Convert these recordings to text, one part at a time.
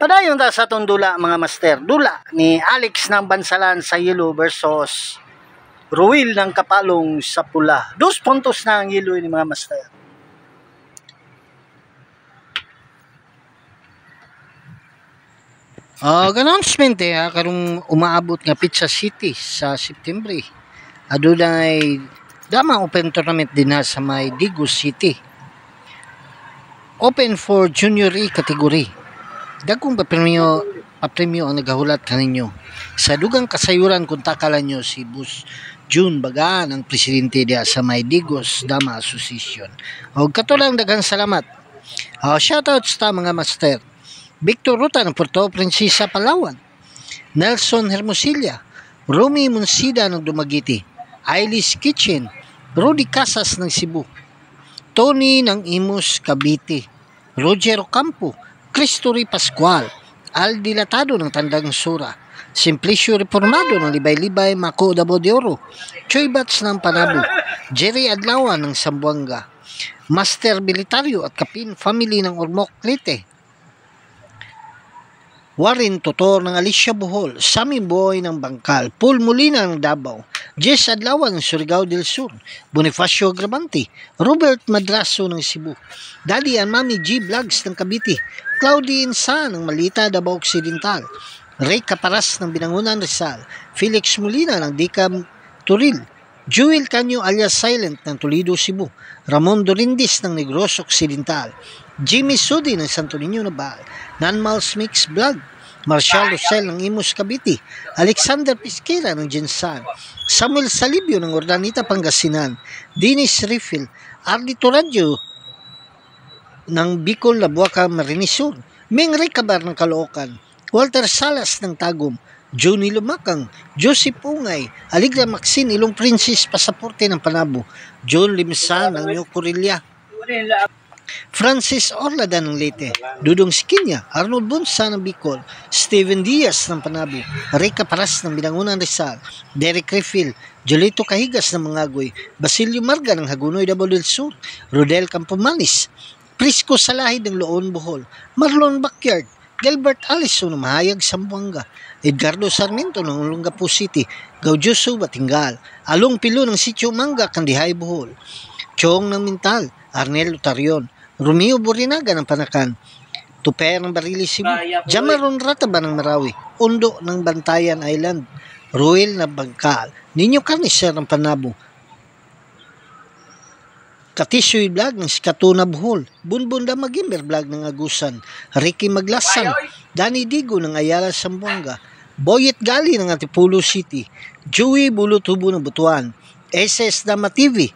Padayon ta sa itong dula mga master. Dula ni Alex ng Bansalan sa yellow versus Ruel ng Kapalong sa pula. 2 puntos na ang yellow ni mga master. Announcement karong umaabot nga Pizza City sa September. Adunay dama open tournament din na sa may Digos City. Open for Junior E category. Dagkong papremyo ang nagahulat kaninyo. Sa dugang kasayuran kung takalan nyo si Bus June Bagaan ang presidente diya sa may Digos Dama Association. O katulang daghang salamat. Shoutouts ta mga master. Victor Ruta ng Puerto Princesa, Palawan. Nelson Hermosilla, Romy Munsida ng Dumaguete, Ailis Kitchen, Rudy Casas ng Cebu, Tony ng Imus, Cavite, Roger Ocampo, Cristory Pascual, Aldi Latado ng Tandang Sura, Simplicio Reformado ng Libay-Libay, Mako Davao de Oro, Choy Bats ng Panabo, Jerry Adlawan ng Sambuanga, Master Militario at Kapin Family ng Ormoc, Leyte, Warren Totor ng Alicia Bohol, Sammy Boy ng Bangkal, Paul Molina ng Davao, Jess Adlawan ng Surigao del Sur, Bonifacio Grabante, Robert Madraso ng Cebu, Daddy and Mami G Vlogs ng Cavite, Claudine Sa ng Malita, Davao Occidental, Ray Caparas ng Binangunan, Rizal, Felix Molina ng Dicam, Turil, Jewel Canyo alias Silent ng Toledo, Cebu, Ramon Dorindis ng Negros Occidental, Jimmy Sudi ng Santo Niño Nabal, Nanmals Mix Vlog, Marshall Rosel ng Imus Cavite, Alexander Pisquera ng Jinsan, Samuel Salibio ng Ordanita Pangasinan, Dennis Riffel, Ardito Radio ng Bicol, Labuaca, Marinisur, Ming Ricabar ng Caloocan, Walter Salas ng Tagum, Johnny Lumakang, Joseph Ungay, Aligra Maxine Ilong Princess Pasaporte ng Panabo, John Limsa ng Yocorilla, Francis Orlada ng Leyte, Dudong Skinya, Arnold Bunsa ng Bicol, Steven Diaz ng Panabo, Rica Paras ng Binangunan, Rizal, Derek Refill, Jolito Kahigas ng Mangagoy, Basilio Marga ng Hagunoy, Davao del Sur, Rodel Campomanes, Prisco Salahid ng Loon, Bohol, Marlon Backyard, Gilbert Allison ng Mahayag, Sambuanga, Edgardo Sarmiento ng Olongapo City, Gaudioso Batingal, Along Pilo ng Sitio Manga, Kandihay, Bohol, Chong ng Mintal, Arnel Utarion, Romeo Borinaga ng Panakan, Tuper ng Barili, Cebu, Jamaron Rataba ng Marawi, Undo ng Bantayan Island, Ruel ng Bangkal, Ninyo Carnicer ng Panabo, Katisoy Vlog ng Skatuna, Bohol, Bunbun Damagimber Vlog ng Agusan, Ricky Maglasan, Danny Digo ng Ayala, Sambuanga, Boyet Gali ng Antipolo City, Joey Bulutubo ng Butuan, SS Dama TV,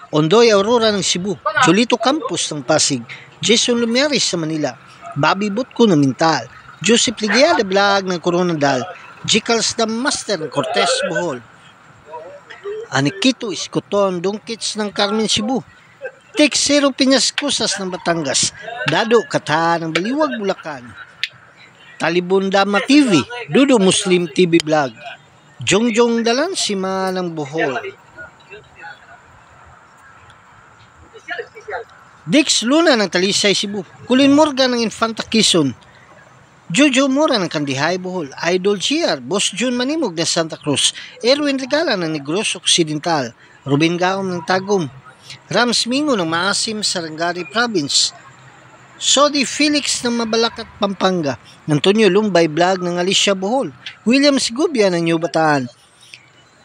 Ondoy Aurora ng Cebu, Jolito Campos ng Pasig, Jason Lumiaris sa Manila, Bobby Butko ng Mintal, Joseph Ligiada Vlog ng Coronadal, Jicals the Master ng Cortez, Bohol, Anikito Iscoton Dungkits ng Carmen, Cebu, Texero Piñas Cusas ng Batangas, Dado Kata ng Baliwag, Bulacan, Talibon Dama TV, Dudo Muslim TV Vlog, Jongjong Dalansima ng Bohol, Dix Luna ng Talisay, Cebu, Colin Morgan ng Infanta Quezon, Jojo Mora ng Kandihay, Bohol, Idol GR, Boss June Manimog ng Santa Cruz, Erwin Regala ng Negros Occidental, Ruben Gaom ng Tagum, Rams Mingo ng Maasim, Sarangani Province, Sodi Felix ng Mabalacat, Pampanga, Antonio Lumbay Vlog ng Alicia, Bohol, William Sigubia ng New Bataan,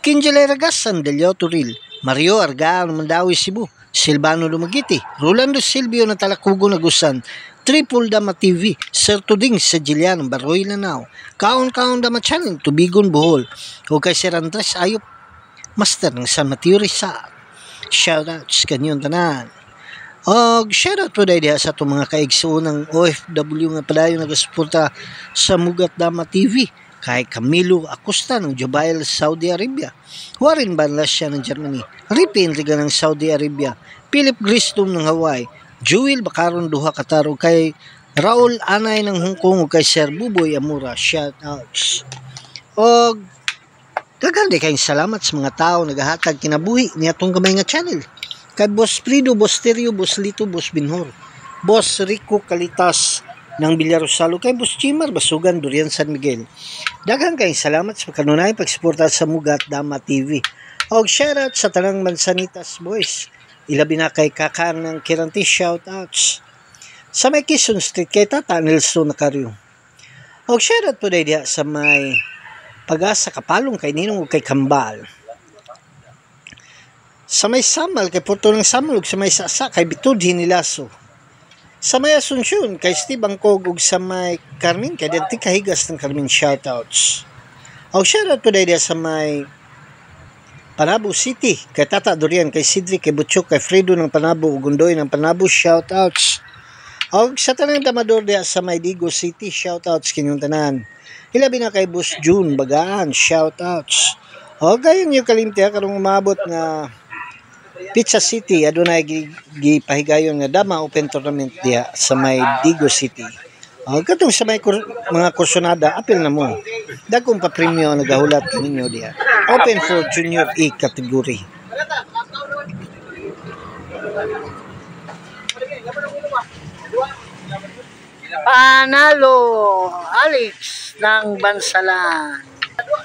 Kinjale Ragasan del Turil, Mario Arga ng Mandawi, Cebu, Silvano Lumagiti, Rolando Silvio ng Talakugo, Nagusan, Triple Dama TV, Sir Tuding sa Gilian, Baroy, Lanao, Kaon Dama Channel, Tubigon, Bohol, o kay Sir Andres Ayop, Master ng San Mateo, Rizal. Shoutouts kanyong tanan. Shoutout po dahil sa itong mga kaigsuon ng OFW nga padayon nagasuporta sa Mugat Dama TV, kay Camilo Acosta ng Jubail, Saudi Arabia, Warren Banlasya ng Germany, Ripi Enriga ng Saudi Arabia, Philip Gristom ng Hawaii, Jewel Bakaron Duha, Qatar, kay Raul Anay ng Hong Kong, kay Sir Buboy Amura. Shoutouts. O gaganda kayong salamat sa mga tao nagahatag kinabuhi ni atong gamay nga channel. Kay Boss Frido, Boss Terio, Boss Lito, Boss Binhor, Boss Rico Kalitas, ng Villarosalo kay Boss Chimar Basugan, Durian San Miguel. Daghang kayong salamat sa kanunay pagsuporta sa Mugat Dama TV. Og shoutout sa tanang Mansanitas Boys. Ilabi na kay Kakang ng Kiranti, shoutouts. Sa may Quezon Street kay Tata Nelson Nakaryo. Og shoutout po dahil sa may Pag-asa Kapalong kay Ninong ug kay Kambal. Sa may Samal kay Porto ng Samal ug sa may Sasa kay Bitudhi Nilaso. Sa may Asunsyon kay Steve Angkog ug sa may Carmen kay Denti Kahigas ng Carmen, shoutouts. Og shoutout po dahil sa may Panabo City kay Tata Durian, kay Sidri, kay Butchok, kay Fredo ng Panabo ug Gundoy ng Panabo, shoutouts. Og sa tanang damador diha sa may Digo City, shoutouts kinyong tanan. Ilabi na kay Boss June Bagaan, shoutouts. Og gayon yung kalimti karong umabot nga Pizza City adunay gipahigayon nga dama open tournament diha sa may Digo City. Katong sa may mga kursonada apil na mo. Dagkong pa premyo ang nagahulat kaninyo diha. Open for Junior A category. Panalo Alex ng Bansalan.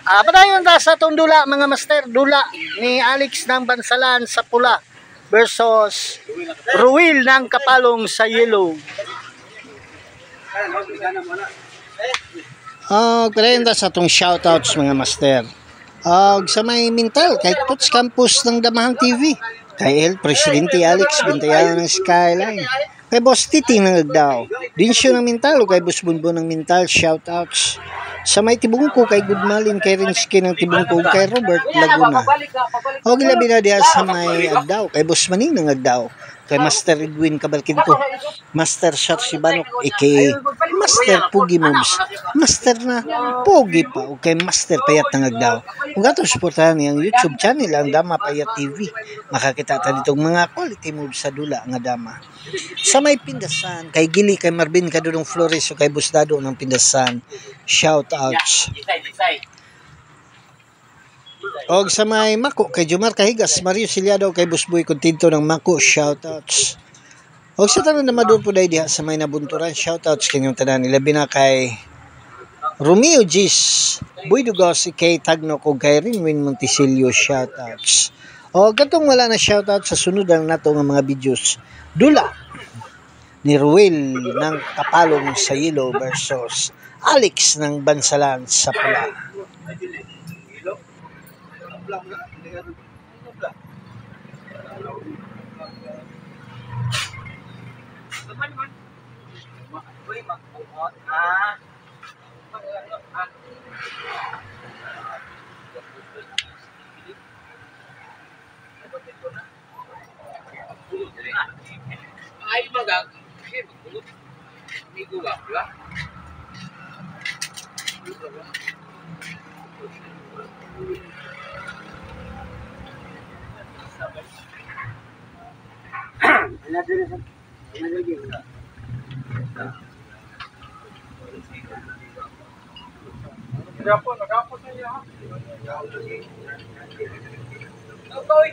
Padayon ta sa itong dula mga master. Dula ni Alex ng Bansalan sa pula versus Ruil ng Kapalong sa yellow. Padayon ta sa itong shoutouts mga master. Sa may Mintal kay Puts Campus ng Damahang TV, kay El Presidente Alex Bintayan ng Skyline, kay Boss Titi ng Agdao, Dinsyo ng Mintal o kay Boss Bunbon ng Mintal, shoutouts. Sa may Tibungko kay Goodmalin, kay Rinsky ng Tibungko, kay Robert Laguna. O gilabi na diya sa may Agdao, kay Boss Maning ng Agdao, kay Master Edwin Cabalquinto, Master Sharsibanok, Master Pugi Moves, Master na Pogi pa, o kay Master Payat ng Agdao. Kung gato supportahan niyang YouTube channel ang Dama Payat TV, makakita ta ditong mga quality moves sa dula nga dama. Sa may Pindasan kay Gili, kay Marvin Kadudong Flores o kay Busdado ng Pindasan, shoutouts. Og sa may Mako kay Jomar Kahigas, Mario Siliado kay Busboy Continto ng Mako, shoutouts. Og sa tanan na madun po dahil diha sa may Nabunturan, shoutouts kanyang tanan. Ilabi na kay Romeo Gis, Boy Dugos, kay Tagnok o kay Rinwin Monticelio, shoutouts. O gatong wala na shoutout sa sunod ang nato nga mga videos. Dula ni Ruel ng Kapalong sa yellow versus Alex ng Bansalan sa pula. Ay magag, amigo ba, di ba? Nagapon na niya. Toy.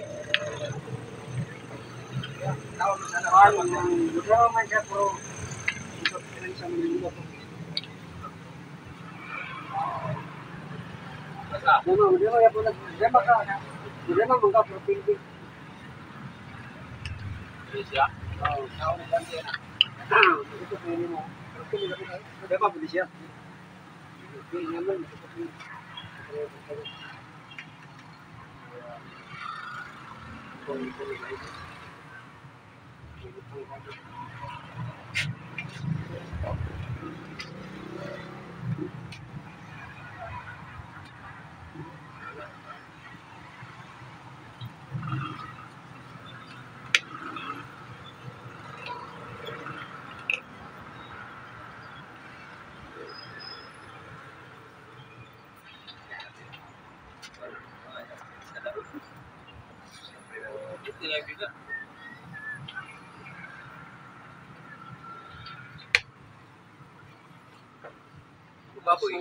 Baboy.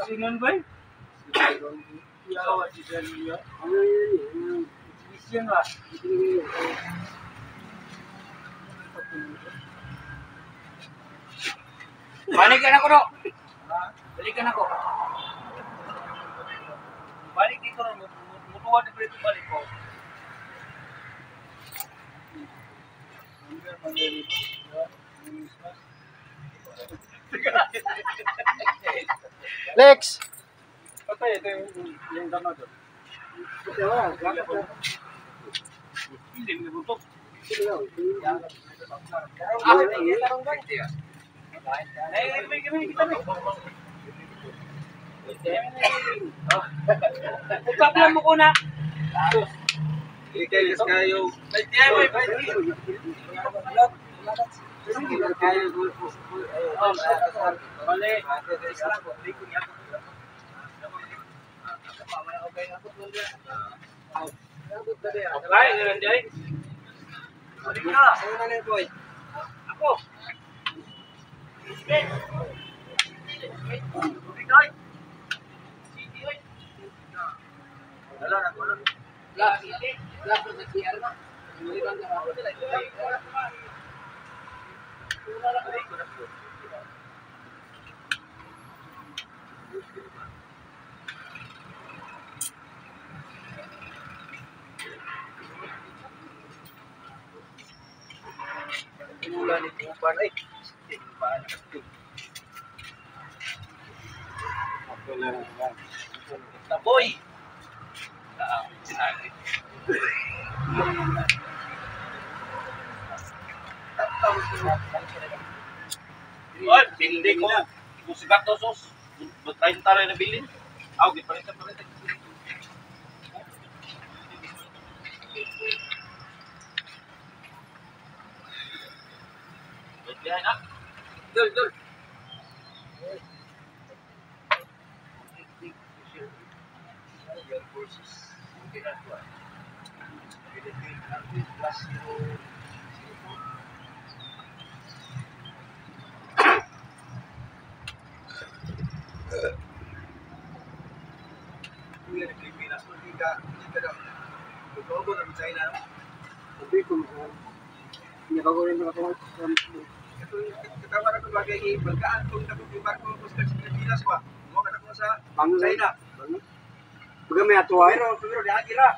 Sinan ba? Yawa si Dalia. yan ba? Balikan ako, no? Balikan ako. Balik dito, no? Mutuwa na dito balik ko. Lex! Patay, ito yung dama doon. Hindi mo butok. Pagpaplan mo ko na. Ikay kayo. Ako. Ulan itu upan Taboy. Oy, hindi ko. Musigat to sos. Butayin tayo na bilin. Aw, gipalit. Dul. Katawaran ko bagay pagkaan kung nakupimar ko sa Pilipinas ba? Mo ka na sa China. Baga may ato ay? Pero di agira.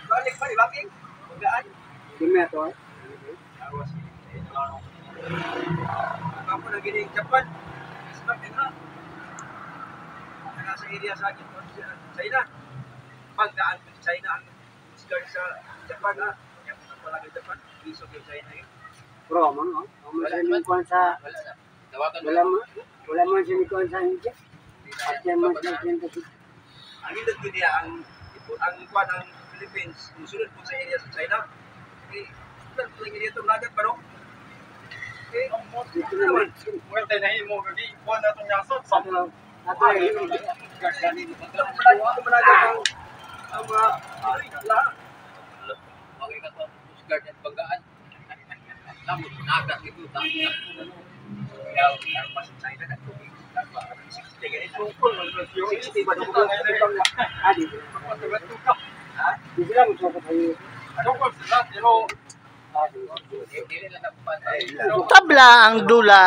Balik pa ibaging. Pagkaan. Baga may ato ay? Awas. Ako na gining Japan. Ismak na. Nasa area sa akin China. Pagkaan ko sa China ang start sa Japan ha. Yang palagi Japan, iso kay China yun. Bro, man, wala man kuan sa wala man sinikuan sa India. At yan man sa India. Ang hindi niya ang kuan ng Philippines, musulod po sa area sa China. Eh, saan po yung ito nagat pa no? Eh, Dito naman. well, tayo mo gagi kuan na itong yasot. Ato ay Ang mga lahat. Okay ka to, guard at pagkaan. Namun, nagat ito, Kaya, ang pas sa China, nagtubig. 60 ganito. 60 ba? Dito lang sa tayo. Ano ko sila? Pero, hindi nila napapantay. Tabla ang dula.